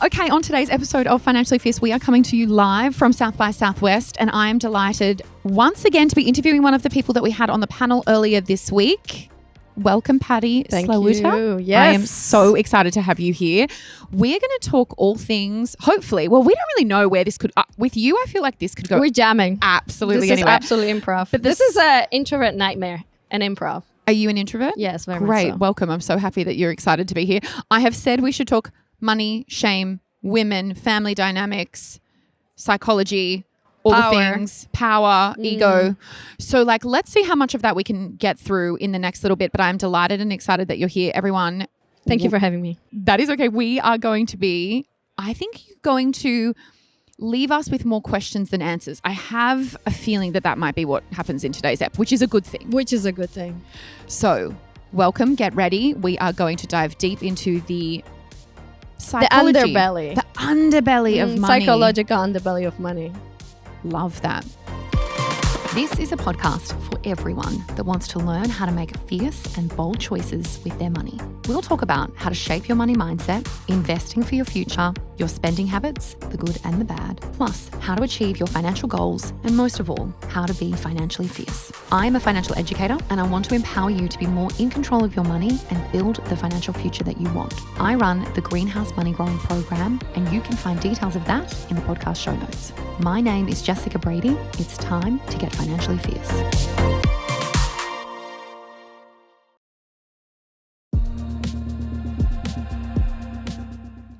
Okay, on today's episode of Financially Fierce, we are coming to you live from South by Southwest, and I am delighted once again to be interviewing one of the people that we had on the panel earlier this week. Welcome, Patti Slawuta. You. Yes. I am so excited to have you here. We're going to talk all things, hopefully, well, we don't really know where this could, with you, I feel like this could go. We're jamming. Absolutely This anywhere. is absolutely improv. But this is an introvert nightmare, an improv. Are you an introvert? Yes, very much Great. so. Welcome. I'm so happy that you're excited to be here. I have said we should talk money, shame, women, family dynamics, psychology, all the things, power, ego. So let's see how much of that we can get through in the next little bit. But I'm delighted and excited that you're here, everyone. Thank you for having me. That is okay. We are going to be, I think you're going to leave us with more questions than answers. I have a feeling that that might be what happens in today's ep, which is a good thing. Which is a good thing. So welcome, get ready. We are going to dive deep into the psychology. The underbelly. The underbelly of money. Psychological underbelly of money. Love that. This is a podcast for everyone that wants to learn how to make fierce and bold choices with their money. We'll talk about how to shape your money mindset, investing for your future, your spending habits, the good and the bad, plus how to achieve your financial goals, and most of all, how to be financially fierce. I'm a financial educator and I want to empower you to be more in control of your money and build the financial future that you want. I run the Greenhouse Money Growing Program, and you can find details of that in the podcast show notes. My name is Jess Brady. It's time to get financially fierce.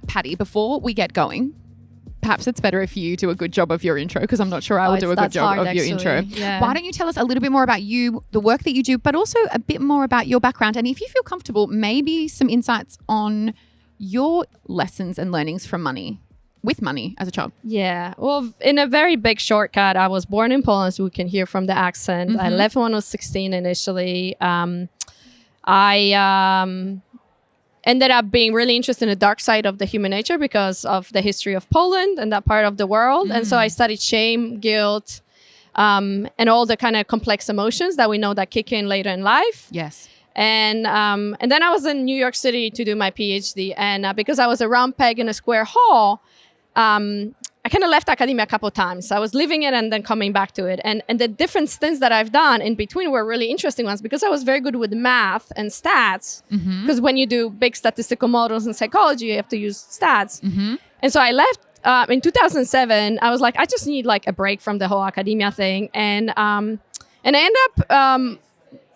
Patti, before we get going, perhaps it's better if you do a good job of your intro, because I'm not sure I will do a good job of your intro. Yeah. Why don't you tell us a little bit more about you, the work that you do, but also a bit more about your background, and if you feel comfortable, maybe some insights on your lessons and learnings from money, with money as a child. Yeah. Well, in a very big shortcut, I was born in Poland, so we can hear from the accent. I left when I was 16 initially. I ended up being really interested in the dark side of the human nature because of the history of Poland and that part of the world. And so I studied shame, guilt, and all the kind of complex emotions that we know that kick in later in life. Yes. And then I was in New York City to do my PhD. And because I was a round peg in a square hole, I kind of left academia a couple of times. I was leaving it and then coming back to it. And the different stints that I've done in between were really interesting ones because I was very good with math and stats. Because when you do big statistical models in psychology, you have to use stats. And so I left in 2007. I was like, I just need a break from the whole academia thing. And I ended up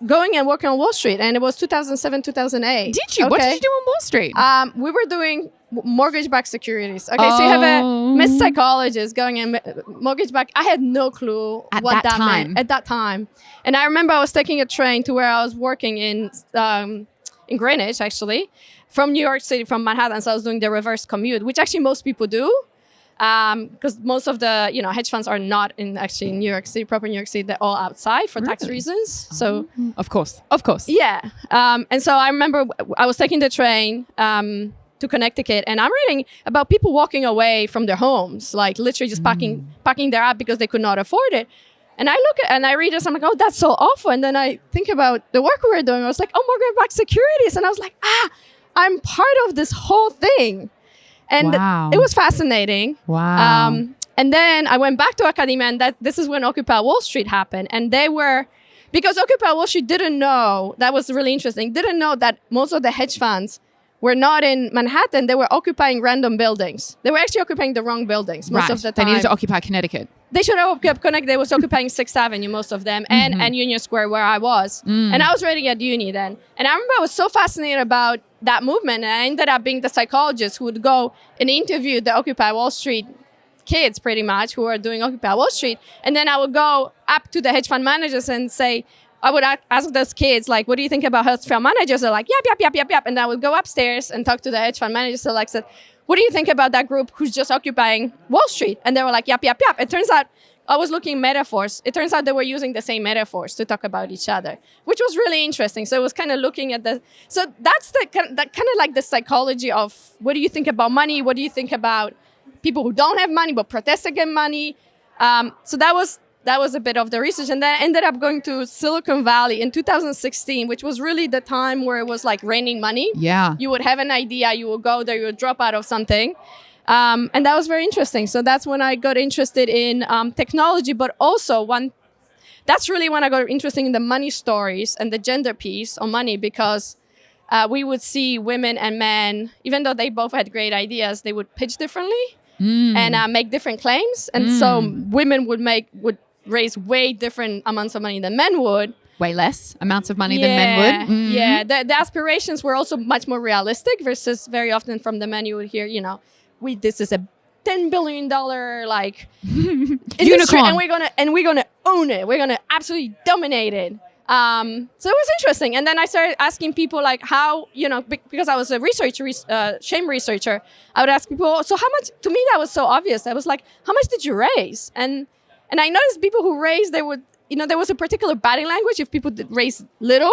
going and working on Wall Street. And it was 2007, 2008. Did you? Okay. What did you do on Wall Street? We were doing mortgage-backed securities. Okay, so you have a Miss Psychologist going in mortgage-backed. I had no clue what that meant at that time. And I remember I was taking a train to where I was working in Greenwich, actually, from New York City, from Manhattan. So I was doing the reverse commute, which actually most people do. Because most of the hedge funds are not in New York City, proper New York City. They're all outside for tax reasons. So of course, yeah. And so I remember I was taking the train to Connecticut, and I'm reading about people walking away from their homes, literally just packing their up because they could not afford it. And I look at and I read this, I'm like, oh, that's so awful. And then I think about the work we were doing. I was like, oh, mortgage-backed securities, and I was like, I'm part of this whole thing. And it was fascinating. Wow. And then I went back to academia, and this is when Occupy Wall Street happened. And because Occupy Wall Street didn't know, that was really interesting, didn't know that most of the hedge funds were not in Manhattan. They were occupying random buildings. They were actually occupying the wrong buildings most of the time. They needed to occupy Connecticut. They should have occupied Connecticut. They was occupying 6th Avenue, most of them, and Union Square, where I was. And I was reading at uni then. And I remember I was so fascinated about that movement. And I ended up being the psychologist who would go and interview the Occupy Wall Street kids, pretty much, who are doing Occupy Wall Street. And then I would go up to the hedge fund managers and say, I would ask those kids, what do you think about hedge fund managers? They're like, yep. And I would go upstairs and talk to the hedge fund managers. So said, what do you think about that group who's just occupying Wall Street? And they were like, yep. It turns out I was looking at metaphors. It turns out they were using the same metaphors to talk about each other, which was really interesting. So it was kind of looking at so that's kind of the psychology of what do you think about money? What do you think about people who don't have money but protest against money? So that was a bit of the research. And then I ended up going to Silicon Valley in 2016, which was really the time where it was raining money. Yeah. You would have an idea, you would go there, you would drop out of something. And that was very interesting. So that's when I got interested in technology, but also that's really when I got interested in the money stories and the gender piece on money, because we would see women and men, even though they both had great ideas, they would pitch differently and make different claims. And so women would raise way different amounts of money than men would. Way less amounts of money than men would. Mm-hmm. Yeah, the aspirations were also much more realistic versus very often from the men you would hear, this is a $10 billion like industry, and we're gonna own it. We're gonna absolutely dominate it. So it was interesting. And then I started asking people like how, because I was a shame researcher, I would ask people, so how much, to me that was so obvious. I was like, how much did you raise? And I noticed people who raised, they would, there was a particular body language if people did raise little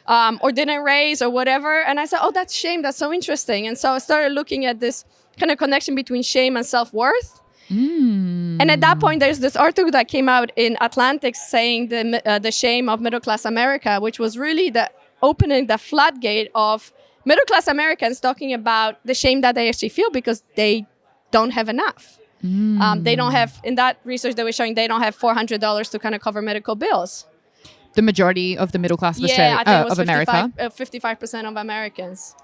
or didn't raise or whatever. And I said, oh, that's shame. That's so interesting. And so I started looking at this kind of connection between shame and self-worth. And at that point, there's this article that came out in Atlantic saying the shame of middle-class America, which was really the opening the floodgate of middle-class Americans talking about the shame that they actually feel because they don't have enough. They don't have, in that research they were showing, they don't have $400 to kind of cover medical bills. The majority of the middle class of Australia, I think it was of America. 55% of Americans.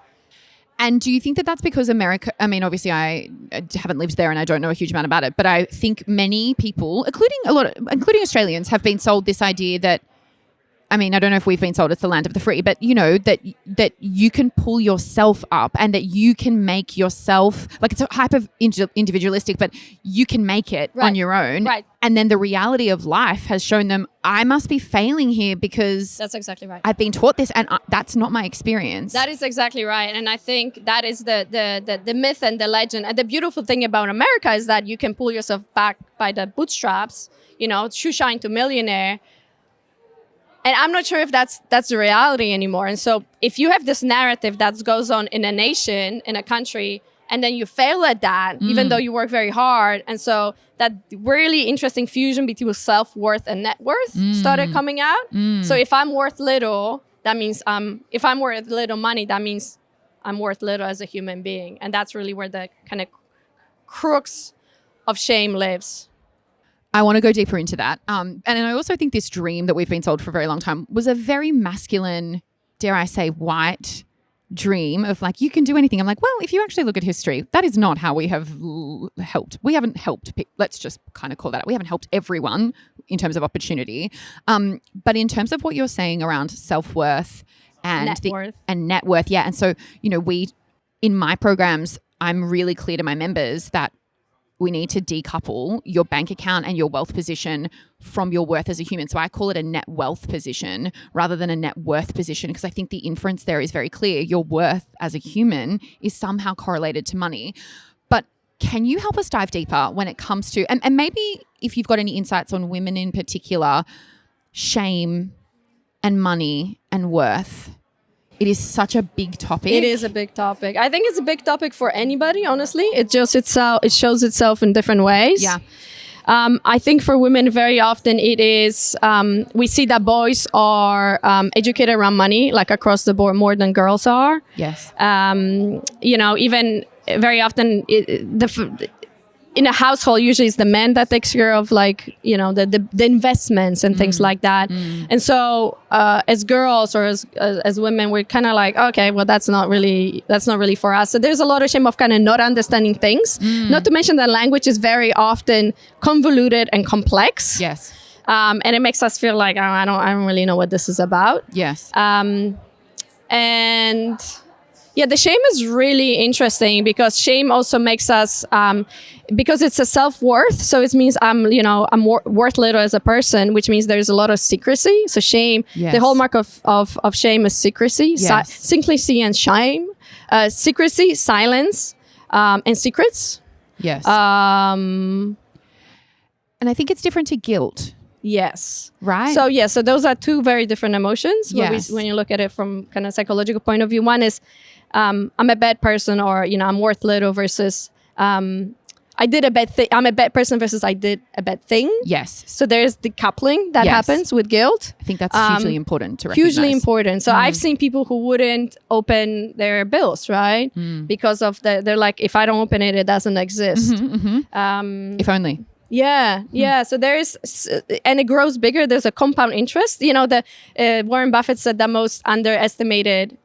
And do you think that that's because America, I mean, obviously I haven't lived there and I don't know a huge amount about it, but I think many people, including Australians, have been sold this idea that, I mean, I don't know if we've been told it's the land of the free, but that you can pull yourself up and that you can make yourself, like it's a hyper individualistic, but you can make it on your own. Right. And then the reality of life has shown them, I must be failing here because that's exactly right. I've been taught this and that's not my experience. That is exactly right. And I think that is the myth and the legend. And the beautiful thing about America is that you can pull yourself back by the bootstraps, shoe shine to millionaire. And I'm not sure if that's the reality anymore. And so if you have this narrative that goes on in a nation, in a country, and then you fail at that, even though you work very hard. And so that really interesting fusion between self-worth and net worth started coming out. So if I'm worth little, that means if I'm worth little money, that means I'm worth little as a human being. And that's really where the kind of crux of shame lives. I want to go deeper into that. And I also think this dream that we've been sold for a very long time was a very masculine, dare I say, white dream of like, you can do anything. I'm like, well, if you actually look at history, that is not how we have helped. We haven't helped, let's just kind of call that out. We haven't helped everyone in terms of opportunity. But in terms of what you're saying around self-worth and net worth. Yeah. And so, in my programs, I'm really clear to my members that we need to decouple your bank account and your wealth position from your worth as a human. So I call it a net wealth position rather than a net worth position, because I think the inference there is very clear. Your worth as a human is somehow correlated to money. But can you help us dive deeper when it comes to, and maybe if you've got any insights on women in particular, shame and money and worth? It is such a big topic. It is a big topic. I think it's a big topic for anybody, honestly. It shows itself in different ways. Yeah. I think for women, very often it is, we see that boys are educated around money, like across the board, more than girls are. Yes. Even very often in a household, usually it's the man that takes care of the investments and things like that. And so as girls or as women, we're kind of like, okay, well, that's not really for us. So there's a lot of shame of kind of not understanding things. Not to mention that language is very often convoluted and complex. Yes. And it makes us feel like, I don't really know what this is about. Yes. And yeah, the shame is really interesting because shame also makes us, because it's a self-worth. So it means I'm worth little as a person, which means there's a lot of secrecy. So shame, the hallmark of shame is secrecy, secrecy and shame, secrecy, silence, and secrets. Yes. And I think it's different to guilt. Yes. Right. So those are two very different emotions. Yes. When you look at it from kind of psychological point of view, one is I'm a bad person, or I'm worth little, versus I did a bad thing. I'm a bad person versus I did a bad thing. Yes. So there's the coupling that happens with guilt. I think that's hugely important to recognize. Hugely important. So I've seen people who wouldn't open their bills, right? Because of they're like, if I don't open it, it doesn't exist. If only. Yeah. So and it grows bigger. There's a compound interest. You know, Warren Buffett said the most underestimated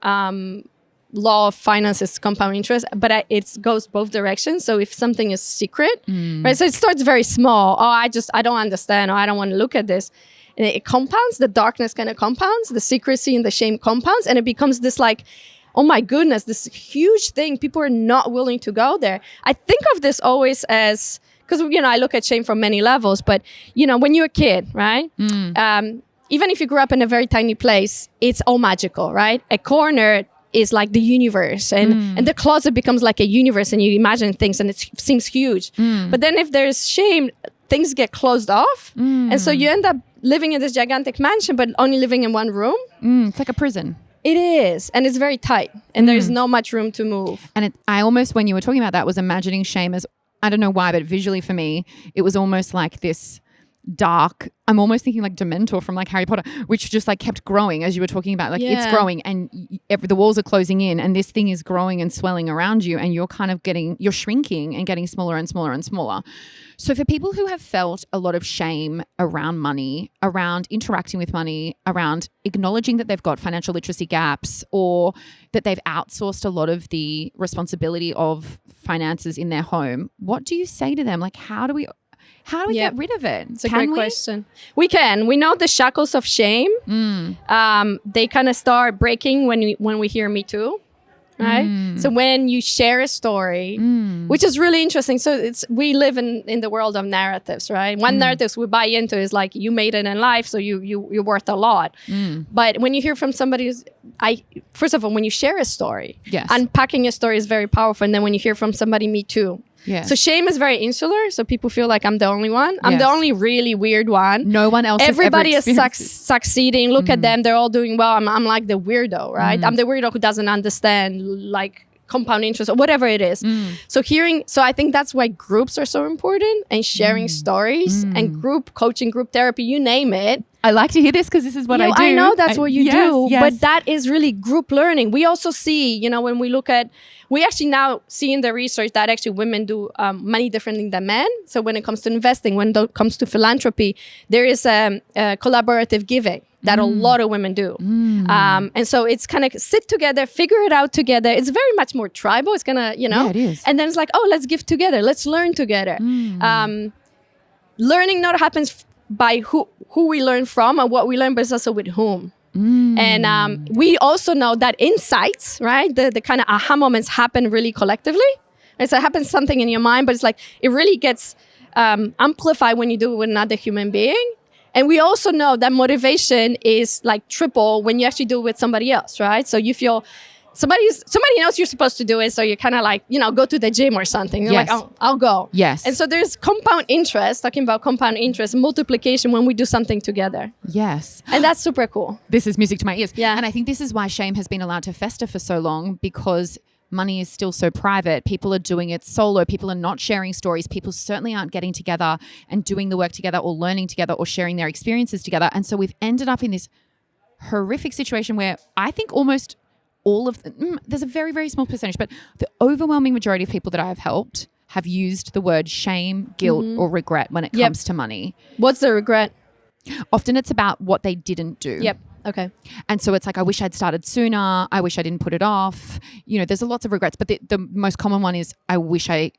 law of finance is compound interest, but it goes both directions. So if something is secret, right? So it starts very small. Oh, I don't understand, or I don't want to look at this. And it compounds, the darkness kind of compounds, the secrecy and the shame compounds, and it becomes this like, oh my goodness, this huge thing. People are not willing to go there. I think of this always as, because, you know, I look at shame from many levels, but, you know, when you're a kid, right? Even if you grew up in a very tiny place, it's all magical, right? A corner is like the universe, and the closet becomes like a universe, and you imagine things and it seems huge. But then if there's shame, things get closed off. And so you end up living in this gigantic mansion, but only living in one room. It's like a prison. It is. And it's very tight, and there's not much room to move. And I almost, when you were talking about that, was imagining shame as, I don't know why, but visually for me, it was almost like this dark, I'm almost thinking like Dementor from like Harry Potter, which just like kept growing as you were talking about, like it's growing and the walls are closing in and this thing is growing and swelling around you, and you're kind of you're shrinking and getting smaller and smaller and smaller. So for people who have felt a lot of shame around money, around interacting with money, around acknowledging that they've got financial literacy gaps, or that they've outsourced a lot of the responsibility of finances in their home, what do you say to them? Like, how do we get rid of it? It's a great question. We can. We know the shackles of shame. They kind of start breaking when we hear Me Too, right? So when you share a story, which is really interesting. So we live in the world of narratives, right? One narrative we buy into is like, you made it in life, so you're worth a lot. But when you hear from somebody first of all, when you share a story, unpacking a story is very powerful. And then when you hear from somebody, Me Too. Yeah. So shame is very insular. So people feel like I'm the only one. I'm the only really weird one. No one else. Everybody is succeeding. Look at them. They're all doing well. I'm like the weirdo, right? I'm the weirdo who doesn't understand like compound interest or whatever it is. So I think that's why groups are so important, and sharing stories and group coaching, group therapy, you name it. I like to hear this because this is what I do. I know that's what you do, yes. But that is really group learning. We also see, you know, when we look at, we actually now see in the research that actually women do money differently than men. So when it comes to investing, when it comes to philanthropy, there is a collaborative giving that a lot of women do. And so it's kind of sit together, figure it out together. It's very much more tribal. It's gonna, you know, it is. And then it's like, oh, let's give together. Let's learn together. Learning not happens by who we learn from and what we learn, but it's also with whom. And we also know that insights, right? The kind of aha moments happen really collectively. And so it happens something in your mind, but it's like, it really gets amplified when you do it with another human being. And we also know that motivation is like triple when you actually do it with somebody else, right? So you feel somebody knows you're supposed to do it, so you're kind of like, you know, go to the gym or something. You're like, oh, I'll go. Yes. And so there's compound interest, talking about compound interest, multiplication when we do something together. Yes. And that's super cool. This is music to my ears. Yeah. And I think this is why shame has been allowed to fester for so long, because money is still so private. People are doing it solo. People are not sharing stories. People certainly aren't getting together and doing the work together or learning together or sharing their experiences together. And so we've ended up in this horrific situation where I think almost all of there's a very, very small percentage, but the overwhelming majority of people that I have helped have used the word shame, guilt, or regret when it comes to money. What's the regret? Often it's about what they didn't do. Yep. Okay. And so it's like, I wish I'd started sooner. I wish I didn't put it off. You know, there's lots of regrets, but the most common one is, I wish I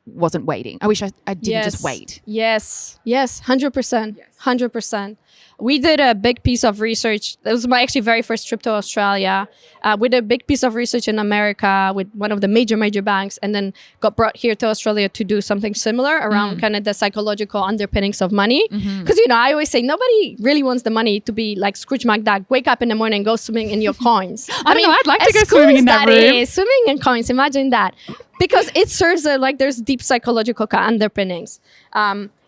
wasn't waiting. I wish I didn't just wait. Yes. 100%. 100%. We did a big piece of research. It was my actually very first trip to Australia. We did a big piece of research in America with one of the major banks, and then got brought here to Australia to do something similar around kind of the psychological underpinnings of money. Because, you know, I always say nobody really wants the money to be like Scrooge McDuck, wake up in the morning and go swimming in your coins. I mean, I'd like to go swimming in that room. Swimming in coins, imagine that. Because it serves like there's deep psychological underpinnings.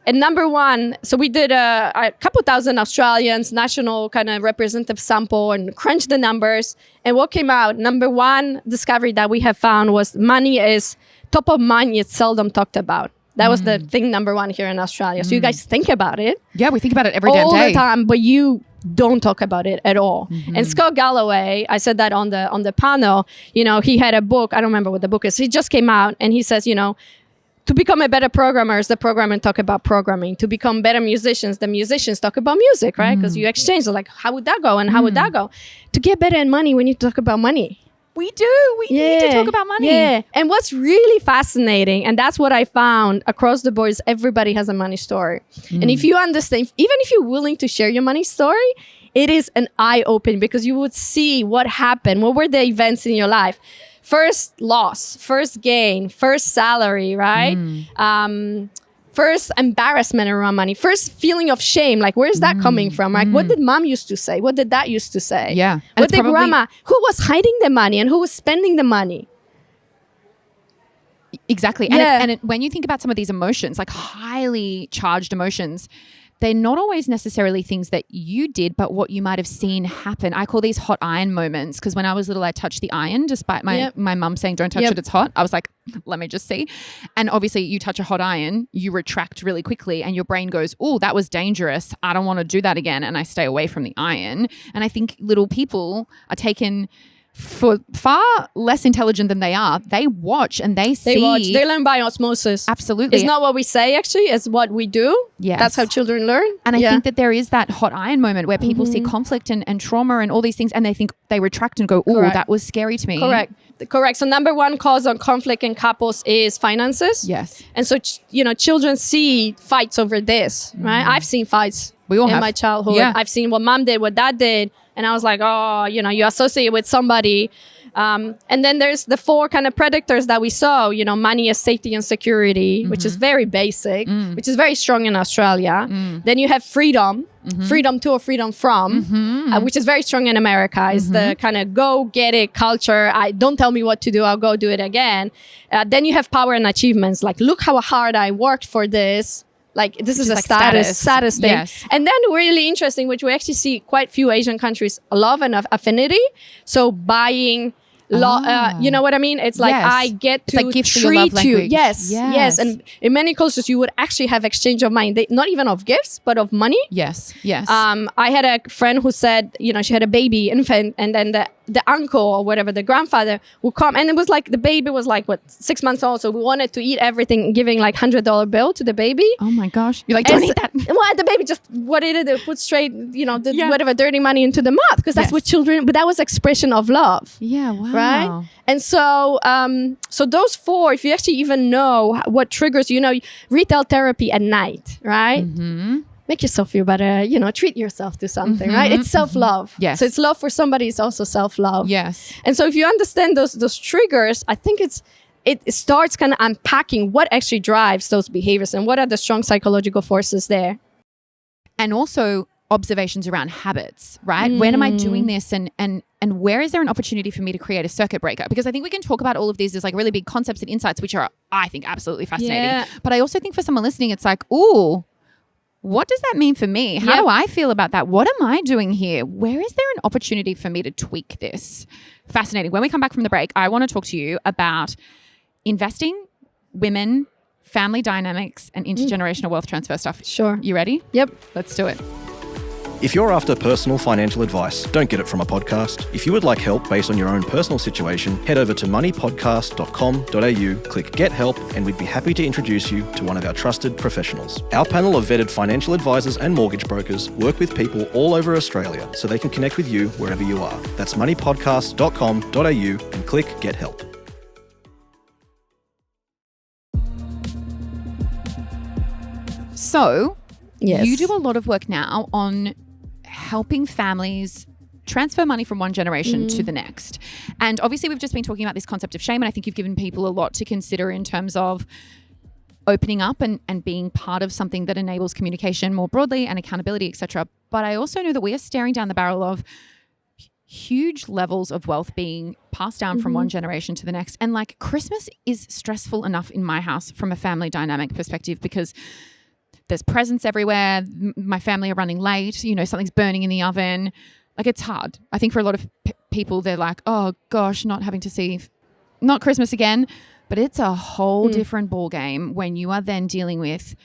And number one, so we did a couple thousand Australians, national kind of representative sample, and crunched the numbers. And what came out, number one discovery that we have found was money is top of mind, yet seldom talked about. That was the thing number one here in Australia. So you guys think about it. Yeah, we think about it every damn all day. the time, but you don't talk about it at all. And Scott Galloway, I said that on the panel, you know, he had a book. I don't remember what the book is. He just came out and he says, you know, to become a better programmer, the programmers talk about programming. To become better musicians, the musicians talk about music, right? Because you exchange, like, how would that go and how would that go? To get better in money, we need to talk about money. We do. We need to talk about money. Yeah. And what's really fascinating, and that's what I found across the board, is everybody has a money story. And if you understand, even if you're willing to share your money story, it is an eye-opening, because you would see what happened. What were the events in your life? First loss, first gain, first salary, right? First embarrassment around money, first feeling of shame. Like, where's that coming from? Like, what did mom used to say? What did dad used to say? Yeah. What did grandma? Who was hiding the money and who was spending the money? Exactly. And when you think about some of these emotions, like highly charged emotions, they're not always necessarily things that you did, but what you might have seen happen. I call these hot iron moments, because when I was little, I touched the iron despite my mum saying, don't touch it, it's hot. I was like, let me just see. And obviously you touch a hot iron, you retract really quickly and your brain goes, oh, that was dangerous. I don't want to do that again. And I stay away from the iron. And I think little people are taken for far less intelligent than they are. They watch and they see. They watch. They learn by osmosis. Absolutely. It's not what we say, actually. It's what we do. Yes. That's how children learn. And I think that there is that hot iron moment where people see conflict and trauma and all these things, and they think, they retract and go, oh, that was scary to me. Correct. So number one cause of conflict in couples is finances. Yes. And so, children see fights over this, right? I've seen fights in my childhood. Yeah. I've seen what mom did, what dad did. And I was like, oh, you associate with somebody. And then there's the four kind of predators that we saw, money is safety and security, which is very basic, which is very strong in Australia. Then you have freedom, freedom to or freedom from, which is very strong in America, is the kind of go get it culture. Don't tell me what to do, I'll go do it again. Then you have power and achievements, like, look how hard I worked for this. Like, this is a status thing. Yes. And then really interesting, which we actually see quite few Asian countries, love and affinity. So buying, you know what I mean? It's like, I get to treat you. Yes. And in many cultures, you would actually have exchange of money. Not even of gifts, but of money. Yes. I had a friend who said, she had a baby infant, and then the uncle or whatever, the grandfather would come, and it was like, the baby was like, 6 months old, so we wanted to eat everything, giving like $100 bill to the baby. Oh my gosh. You're like, don't eat that. Well, the baby just, what did it put straight, whatever dirty money into the mouth, because that's what children, but that was expression of love. Yeah, wow. Right? And so so those four, if you actually even know what triggers, retail therapy at night, right? Make yourself feel better, treat yourself to something, right? It's self-love. Yes. So it's love for somebody, it's also self-love. Yes. And so if you understand those triggers, I think it starts kind of unpacking what actually drives those behaviors and what are the strong psychological forces there. And also observations around habits, right? When am I doing this, and where is there an opportunity for me to create a circuit breaker? Because I think we can talk about all of these as like really big concepts and insights, which are, I think, absolutely fascinating. Yeah. But I also think for someone listening, it's like, ooh, what does that mean for me? How do I feel about that? What am I doing here? Where is there an opportunity for me to tweak this? Fascinating. When we come back from the break, I want to talk to you about investing, women, family dynamics, and intergenerational wealth transfer stuff. Sure. You ready? Yep. Let's do it. If you're after personal financial advice, don't get it from a podcast. If you would like help based on your own personal situation, head over to moneypodcast.com.au, click Get Help, and we'd be happy to introduce you to one of our trusted professionals. Our panel of vetted financial advisors and mortgage brokers work with people all over Australia so they can connect with you wherever you are. That's moneypodcast.com.au and click Get Help. So, you do a lot of work now on helping families transfer money from one generation to the next. And obviously we've just been talking about this concept of shame, and I think you've given people a lot to consider in terms of opening up and being part of something that enables communication more broadly and accountability, etc. But I also know that we are staring down the barrel of huge levels of wealth being passed down from one generation to the next. And like, Christmas is stressful enough in my house from a family dynamic perspective, because there's presents everywhere. My family are running late. Something's burning in the oven. Like, it's hard. I think for a lot of people, they're like, oh gosh, not having to see, not Christmas again. But it's a whole different ball game when you are then dealing with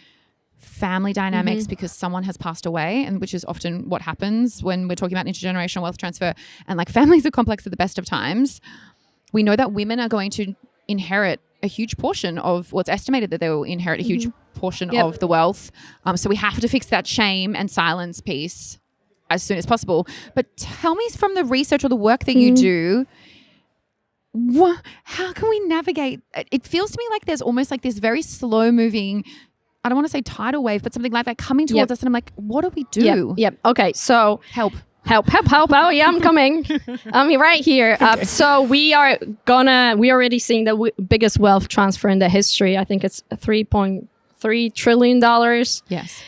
family dynamics because someone has passed away, and which is often what happens when we're talking about intergenerational wealth transfer. And like families are complex at the best of times. We know that women are going to inherit a huge portion of what's estimated that they will inherit a huge portion of the wealth. So we have to fix that shame and silence piece as soon as possible. But tell me, from the research or the work that you do, how can we navigate? It feels to me like there's almost like this very slow moving, I don't want to say tidal wave, but something like that coming towards us. And I'm like, what do we do? Yep. Okay. So Help. Oh, yeah, I'm coming. I'm right here. So we are already seeing the biggest wealth transfer in the history. I think it's $3.3 trillion. Yes.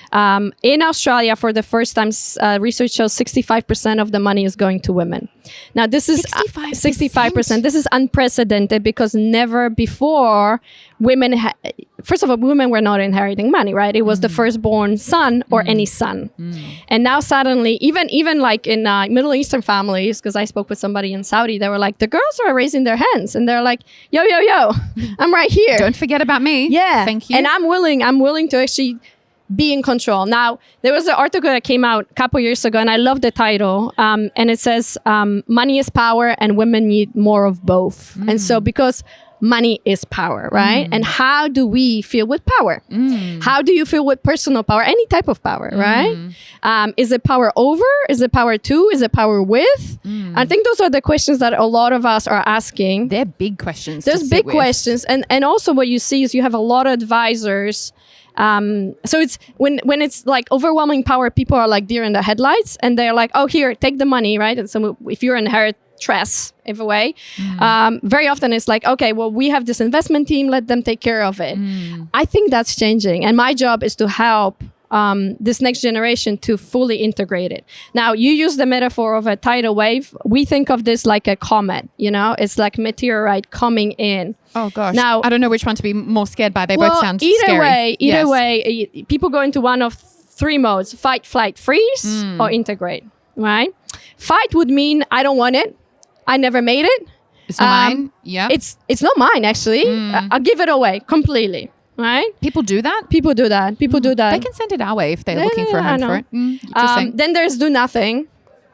In Australia, for the first time, research shows 65% of the money is going to women. Now, this is 65%. This is unprecedented because never before women first of all, women were not inheriting money, right? It was the firstborn son or any son. And now suddenly, even like in Middle Eastern families, because I spoke with somebody in Saudi, they were like, the girls are raising their hands and they're like, yo, I'm right here. Don't forget about me. Yeah. Thank you. And I'm willing to actually be in control. Now, there was an article that came out a couple years ago, and I love the title. And it says, money is power and women need more of both. And so because money is power, right? And how do we feel with power? How do you feel with personal power? Any type of power, right? Is it power over? Is it power to? Is it power with? I think those are the questions that a lot of us are asking. They're big questions. There's big questions. And also what you see is you have a lot of advisors. So it's when it's like overwhelming power, people are like deer in the headlights and they're like, oh, here, take the money, right? And so if you're inheritress, if a way, very often it's like, okay, well, we have this investment team, let them take care of it. I think that's changing. And my job is to help this next generation to fully integrate it. Now, you use the metaphor of a tidal wave. We think of this like a comet, it's like meteorite coming in. Oh gosh. Now, I don't know which one to be more scared by. They both sound scary. Either way, people go into one of three modes: fight, flight, freeze, or integrate, right? Fight would mean I don't want it. I never made it. It's not mine. Yeah. It's not mine, actually. I'll give it away completely. Right? People do that? People do that. They can send it our way if they're looking for a home for it. Then there's do nothing.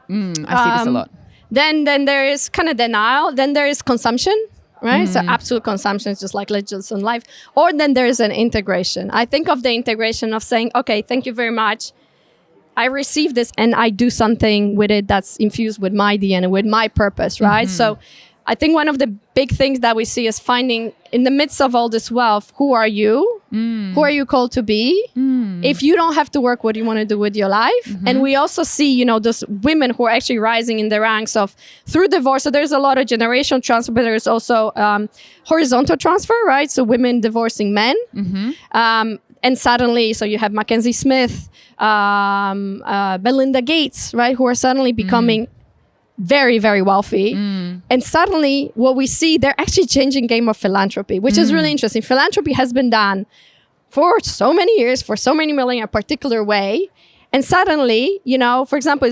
I see this a lot. Then there is kind of denial. Then there is consumption, right? So absolute consumption is just like legends in life. Or then there's an integration. I think of the integration of saying, okay, thank you very much. I received this and I do something with it that's infused with my DNA, with my purpose, right? So I think one of the big things that we see is finding in the midst of all this wealth, who are you? Who are you called to be? If you don't have to work, what do you want to do with your life? And we also see, those women who are actually rising in the ranks of through divorce. So there's a lot of generational transfer, but there's also horizontal transfer, right? So women divorcing men. And suddenly, so you have Mackenzie Smith, Belinda Gates, right? Who are suddenly becoming very, very wealthy. And suddenly what we see, they're actually changing game of philanthropy, which is really interesting. Philanthropy has been done for so many years, for so many million, a particular way. And suddenly, for example,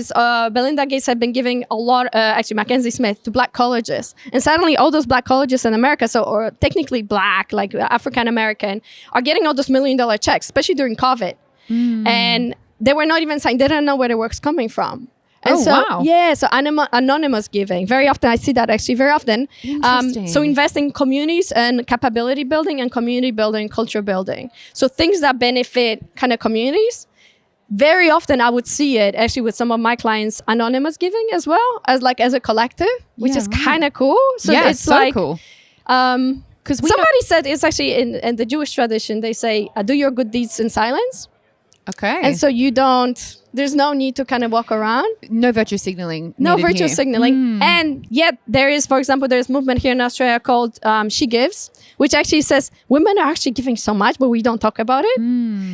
Belinda Gates had been giving a lot, actually Mackenzie Smith, to black colleges. And suddenly all those black colleges in America, or technically black, like African-American, are getting all those $1 million checks, especially during COVID. And they were not even saying, they didn't know where the work's coming from. And wow. Yeah, so anonymous giving. Very often, I see that actually very often. So invest in communities and capability building and community building, culture building. So things that benefit kind of communities. Very often I would see it actually with some of my clients, anonymous giving as well, as a collective, which is kind of cool. So yeah, it's so like, cool. Because somebody said it's actually in the Jewish tradition, they say, do your good deeds in silence. Okay. And so there's no need to kind of walk around. No virtue signaling. No virtue signaling. And yet there is, for example, there's a movement here in Australia called She Gives, which actually says women are actually giving so much, but we don't talk about it.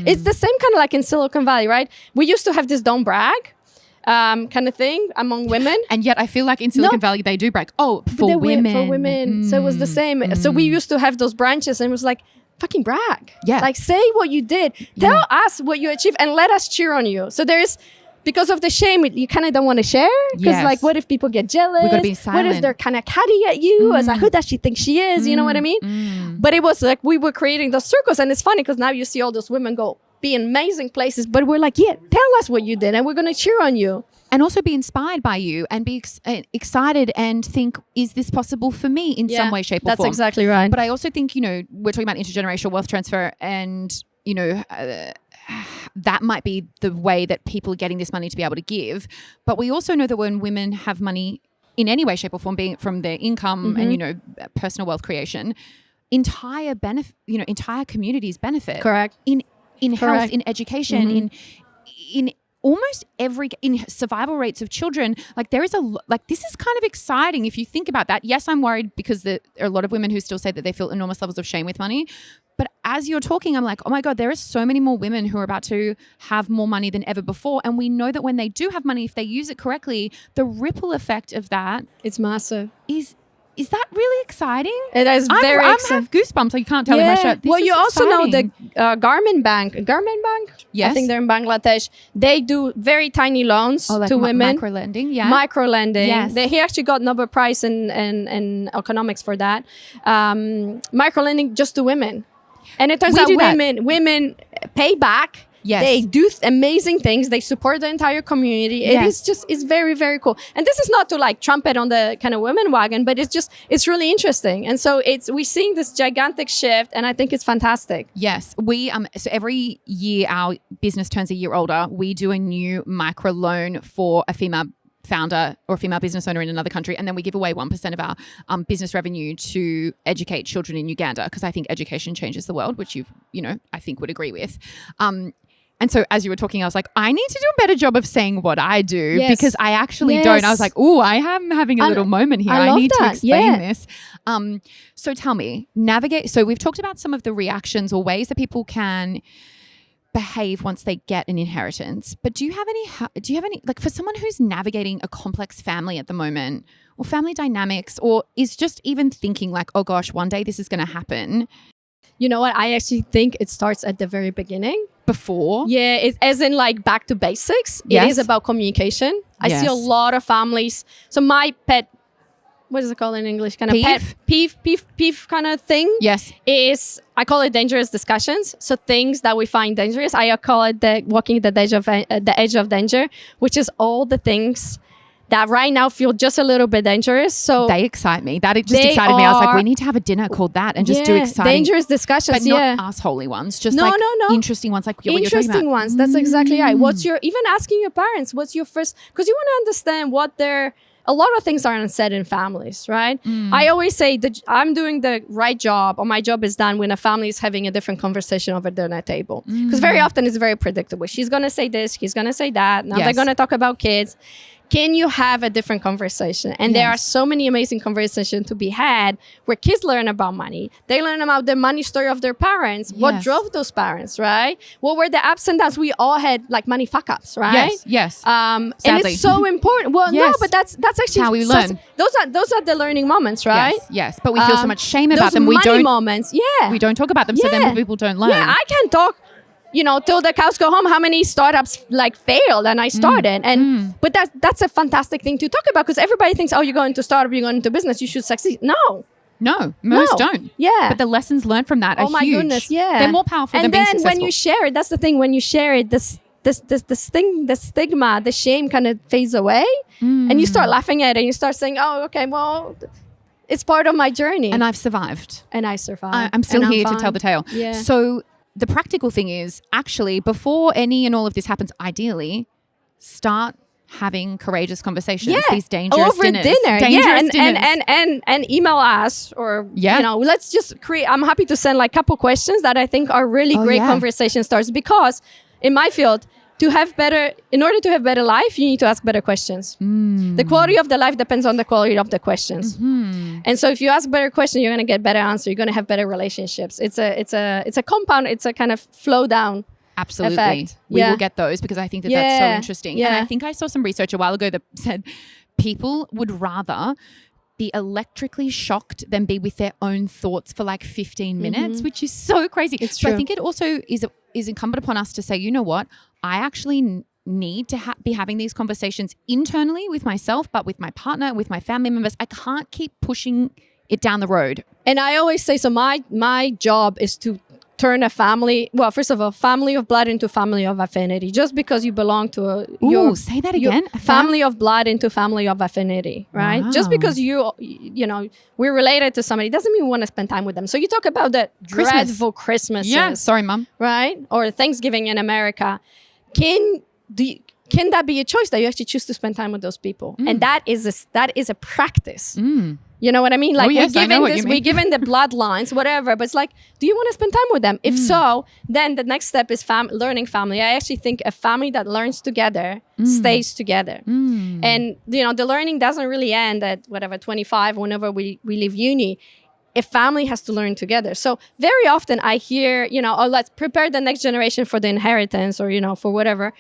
It's the same kind of like in Silicon Valley, right? We used to have this don't brag kind of thing among women. And yet I feel like in Silicon Valley, they do brag. Oh, for women. For women. So it was the same. So we used to have those branches and it was like, fucking brag. Yeah. Like say what you did. Tell us what you achieved and let us cheer on you. So because of the shame, you kind of don't want to share. Because like, what if people get jealous? We're going to be silent. What if they're kind of catty at you? As like, who does she think she is? You know what I mean? But it was like we were creating those circles. And it's funny because now you see all those women go be in amazing places. But we're like, yeah, tell us what you did and we're going to cheer on you. And also be inspired by you and be excited and think, is this possible for me in some way, shape or form? That's exactly right. But I also think, we're talking about intergenerational wealth transfer and, that might be the way that people are getting this money to be able to give. But we also know that when women have money in any way, shape or form, being it from their income and, personal wealth creation, entire communities benefit. Correct. In health, in education, in almost in survival rates of children. Like there is this is kind of exciting if you think about that. Yes, I'm worried because there are a lot of women who still say that they feel enormous levels of shame with money. But as you're talking, I'm like, oh my God, there are so many more women who are about to have more money than ever before. And we know that when they do have money, if they use it correctly, the ripple effect of that it's massive. Is that really exciting? It is very exciting. I have goosebumps. You can't tell in my shirt. Well, you also know the Garmin Bank. Yes. I think they're in Bangladesh. They do very tiny loans to women. Micro-lending, yeah. Micro-lending. Yes. He actually got Nobel Prize in economics for that. Micro-lending just to women. And it turns out women pay back. Yes. They do amazing things. They support the entire community. It's very, very cool. And this is not to like trumpet on the kind of women wagon, but it's really interesting. And so we're seeing this gigantic shift and I think it's fantastic. Yes. We, so every year our business turns a year older, we do a new micro loan for a female founder or a female business owner in another country. And then we give away 1% of our business revenue to educate children in Uganda because I think education changes the world, which I think would agree with. And so as you were talking, I was like, I need to do a better job of saying what I do because I actually don't. I was like, I am having a little moment here. I need to explain this. So tell me, navigate. So we've talked about some of the reactions or ways that people can behave once they get an inheritance. But do you have any, like for someone who's navigating a complex family at the moment or family dynamics or is just even thinking like, oh gosh, one day this is going to happen? You know what? I actually think it starts at the very beginning. Before? Yeah, as in like back to basics. Yes. It is about communication. I see a lot of families. So my pet, what is it called in English? Kind of pet peeve kind of thing. Yes. I call it dangerous discussions. So things that we find dangerous. I call it walking the edge of danger, which is all the things that right now feel just a little bit dangerous. So they excite me. That just excited me. I was like, we need to have a dinner called that and just do exciting, dangerous discussions, but not assholey ones. Just no. Interesting ones, like what you're talking about. Interesting ones. That's exactly right. Even asking your parents, what's your first? Because you want to understand a lot of things aren't said in families, right? I always say that I'm doing the right job or my job is done when a family is having a different conversation over dinner table. Because very often it's very predictable. She's going to say this, he's going to say that. Now they're going to talk about kids. Can you have a different conversation? And there are so many amazing conversations to be had where kids learn about money. They learn about the money story of their parents. What drove those parents, right? What were the ups and downs? We all had like money fuck-ups, right? Yes. And it's so important. Well, no, but that's actually how we learn. Those are the learning moments, right? Yes. But we feel so much shame about them. Those money moments, we don't talk about them, so then people don't learn. Yeah, I can talk till the cows go home, how many startups like failed and I started. But that's a fantastic thing to talk about because everybody thinks, oh, you're going to startup, you're going into business, you should succeed. No, most don't. Yeah. But the lessons learned from that are huge. Oh my goodness, yeah. They're more powerful than being successful. And then when you share it, that's the thing, when you share it, the stigma, the shame kind of fades away and you start laughing at it and you start saying, oh, okay, well, it's part of my journey. And I've survived. I'm still here to tell the tale. Yeah. So the practical thing is actually before any and all of this happens, ideally start having courageous conversations. These dangerous over dinners. And email us or let's just create. I'm happy to send like a couple questions that I think are really great conversation starters because in my field, in order to have better life, you need to ask better questions. The quality of the life depends on the quality of the questions. And so if you ask better questions, you're going to get better answers. You're going to have better relationships. It's a compound. It's a kind of flow down. Absolutely. Effect. We will get those because I think that's so interesting. And I think I saw some research a while ago that said people would rather be electrically shocked than be with their own thoughts for like 15 minutes, which is so crazy. It's true. I think it also is incumbent upon us to say, you know what, I actually need to be having these conversations internally with myself, but with my partner, with my family members. I can't keep pushing it down the road. And I always say, so my job is to turn a family, well, first of all, family of blood into family of affinity. Just because you belong to say that again. Family of blood into family of affinity, right? Wow. Just because we're related to somebody doesn't mean we want to spend time with them. So you talk about the dreadful Christmases. Yeah, sorry, Mum. Right? Or Thanksgiving in America. Can that be a choice that you actually choose to spend time with those people? And that is a practice. You know what I mean? Like, we're given the bloodlines, whatever, but it's like, do you want to spend time with them? If so, then the next step is learning family. I actually think a family that learns together stays together. And, the learning doesn't really end at 25, whenever we leave uni. A family has to learn together. So very often I hear, let's prepare the next generation for the inheritance or, for whatever.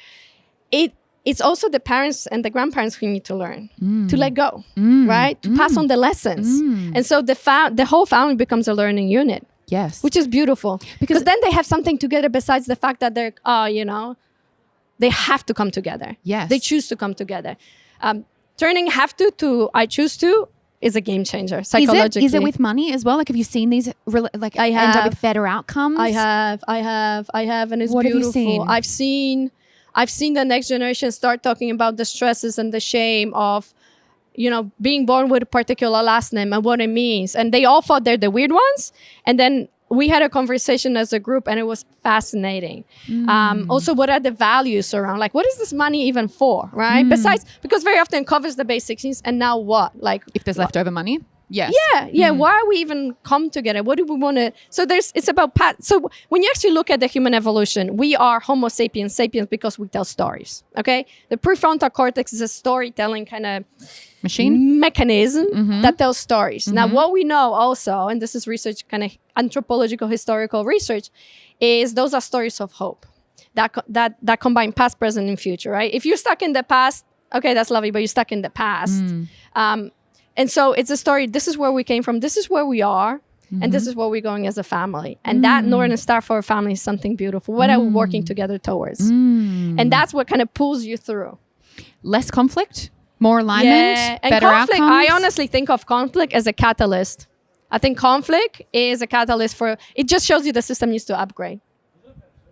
It's also the parents and the grandparents who need to learn to let go, right? To pass on the lessons. And so the whole family becomes a learning unit. Yes. Which is beautiful. Because then they have something together besides the fact that they're, they have to come together. Yes. They choose to come together. Turning have to I choose to is a game changer psychologically. Is it with money as well? Like, have you seen these end up with better outcomes? I have, and it's what beautiful. Have you seen? I've seen the next generation start talking about the stresses and the shame of, being born with a particular last name and what it means. And they all thought they're the weird ones. And then we had a conversation as a group and it was fascinating. Also, what are the values around? Like, what is this money even for, right? Besides, because very often it covers the basic needs. And now what? Like, if there's leftover money? Yes. Yeah. Why are we even come together? What do we want to? So it's about So when you actually look at the human evolution, we are Homo sapiens because we tell stories. Okay, the prefrontal cortex is a storytelling kind of machine mechanism that tells stories. Now, what we know also, and this is research, kind of anthropological historical research, is those are stories of hope that combine past, present, and future. Right? If you're stuck in the past, okay, that's lovely, but you're stuck in the past. And so it's a story. This is where we came from. This is where we are. And this is where we're going as a family. And that Northern Star for a family is something beautiful. What are we working together towards? And that's what kind of pulls you through. Less conflict, more alignment, and better conflict, outcomes. I honestly think of conflict as a catalyst. I think conflict is a catalyst it just shows you the system needs to upgrade.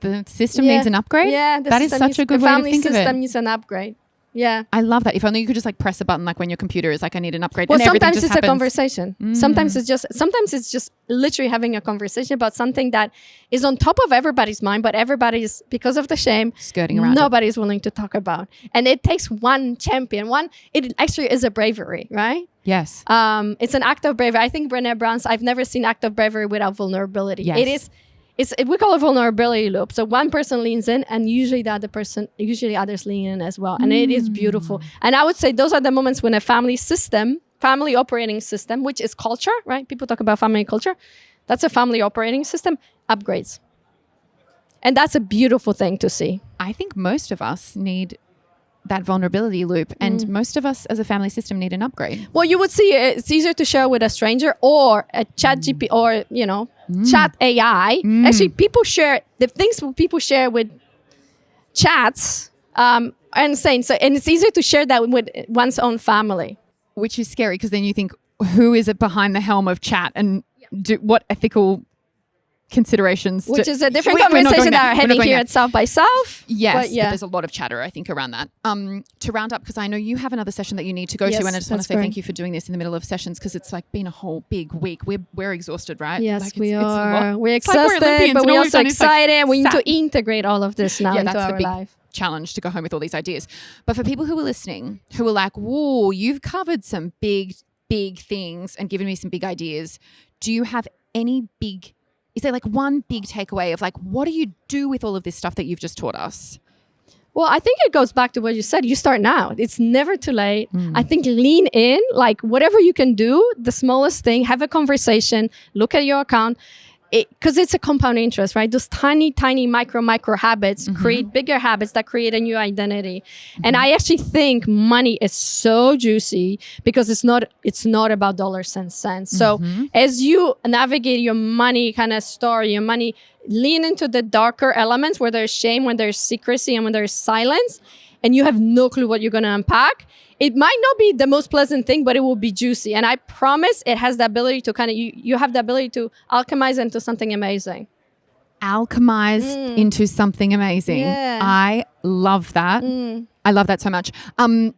The system needs an upgrade? Yeah. That is such a good way to think of it. The family system needs an upgrade. Yeah. I love that. If only you could just press a button like when your computer is like, I need an upgrade. Well, and sometimes it's happens. a conversation. Sometimes it's just literally having a conversation about something that is on top of everybody's mind, but everybody's, because of the shame, skirting around. Nobody's willing to talk about. And it takes one champion. It actually is a bravery, right? Yes. It's an act of bravery. I think Brené Brown's, I've never seen act of bravery without vulnerability. Yes. It is. We call it vulnerability loop. So one person leans in and usually others lean in as well. And it is beautiful. And I would say those are the moments when a family operating system, which is culture, right? People talk about family culture. That's a family operating system, upgrades. And that's a beautiful thing to see. I think most of us need that vulnerability loop. And most of us as a family system need an upgrade. Well, you would see it's easier to share with a stranger or a chat GP or, chat AI. Actually, people share the things people share with chats and saying so, and it's easier to share that with one's own family. Which is scary because then you think, who is it behind the helm of chat and what ethical considerations? Which is a different conversation that are having here at South by South. Yes, but there's a lot of chatter, I think, around that. To round up, because I know you have another session that you need to go to, and I just want to say thank you for doing this in the middle of sessions because it's like been a whole big week. We're exhausted, right? Yes, we are. We're exhausted, but we're also excited. We need to integrate all of this now into our life. Challenge to go home with all these ideas. But for people who are listening, who are like, whoa, you've covered some big things and given me some big ideas. Do you have any is there like one big takeaway of like, what do you do with all of this stuff that you've just taught us? Well, I think it goes back to what you said. You start now. It's never too late. I think lean in, like whatever you can do, the smallest thing, have a conversation, look at your account. Because it's a compound interest, right? Those tiny micro habits create bigger habits that create a new identity. And I actually think money is so juicy because it's not about dollars and cents. So as you navigate your money kind of story, your money, lean into the darker elements where there's shame, when there's secrecy, and when there's silence. and you have no clue what you're going to unpack, it might not be the most pleasant thing, but it will be juicy. And I promise it has the ability to you have the ability to alchemize into something amazing. Alchemize into something amazing. Yeah. I love that. I love that so much. I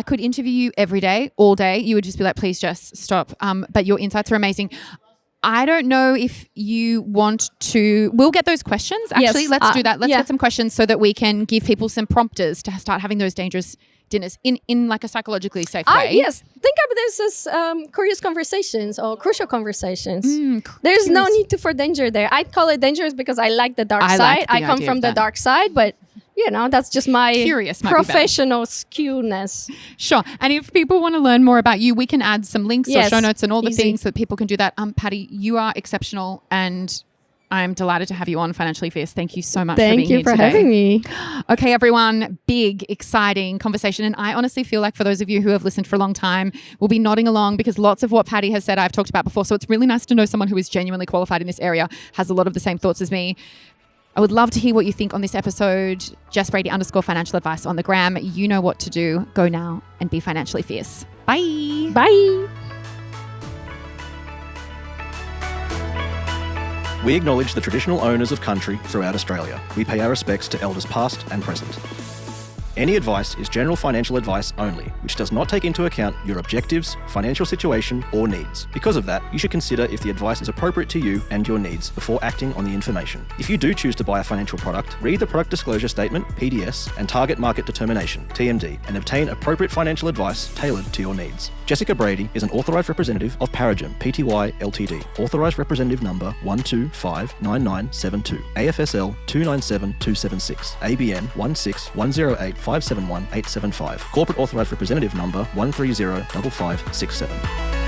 could interview you every day, all day. You would just be like, please just stop. But your insights are amazing. I don't know if you want to, we'll get those questions. Actually, Yes. let's do that. Let's get some questions so that we can give people some prompters to start having those dangerous dinners in like a psychologically safe way. Yes. Think of this as curious conversations or crucial conversations. There's no need for danger there. I call it dangerous because I like the dark side. I come from the dark side, but that's just my professional skewness. Sure. And if people want to learn more about you, we can add some links or show notes and all the things so that people can do that. Patty, you are exceptional, and I'm delighted to have you on Financially Fierce. Thank you so much for being here today. Thank you for having me. Okay, everyone, big, exciting conversation. And I honestly feel like for those of you who have listened for a long time, we'll be nodding along because lots of what Patty has said I've talked about before. So it's really nice to know someone who is genuinely qualified in this area, has a lot of the same thoughts as me. I would love to hear what you think on this episode. Jess Brady _financial advice on the gram. You know what to do. Go now and be financially fierce. Bye. Bye. We acknowledge the traditional owners of country throughout Australia. We pay our respects to elders past and present. Any advice is general financial advice only, which does not take into account your objectives, financial situation, or needs. Because of that, you should consider if the advice is appropriate to you and your needs before acting on the information. If you do choose to buy a financial product, read the Product Disclosure Statement, PDS, and Target Market Determination, TMD, and obtain appropriate financial advice tailored to your needs. Jessica Brady is an Authorised Representative of Paragem Pty Ltd, Authorised Representative Number 1259972, AFSL 297276, ABN 16108571875, Corporate Authorised Representative Number 1305567.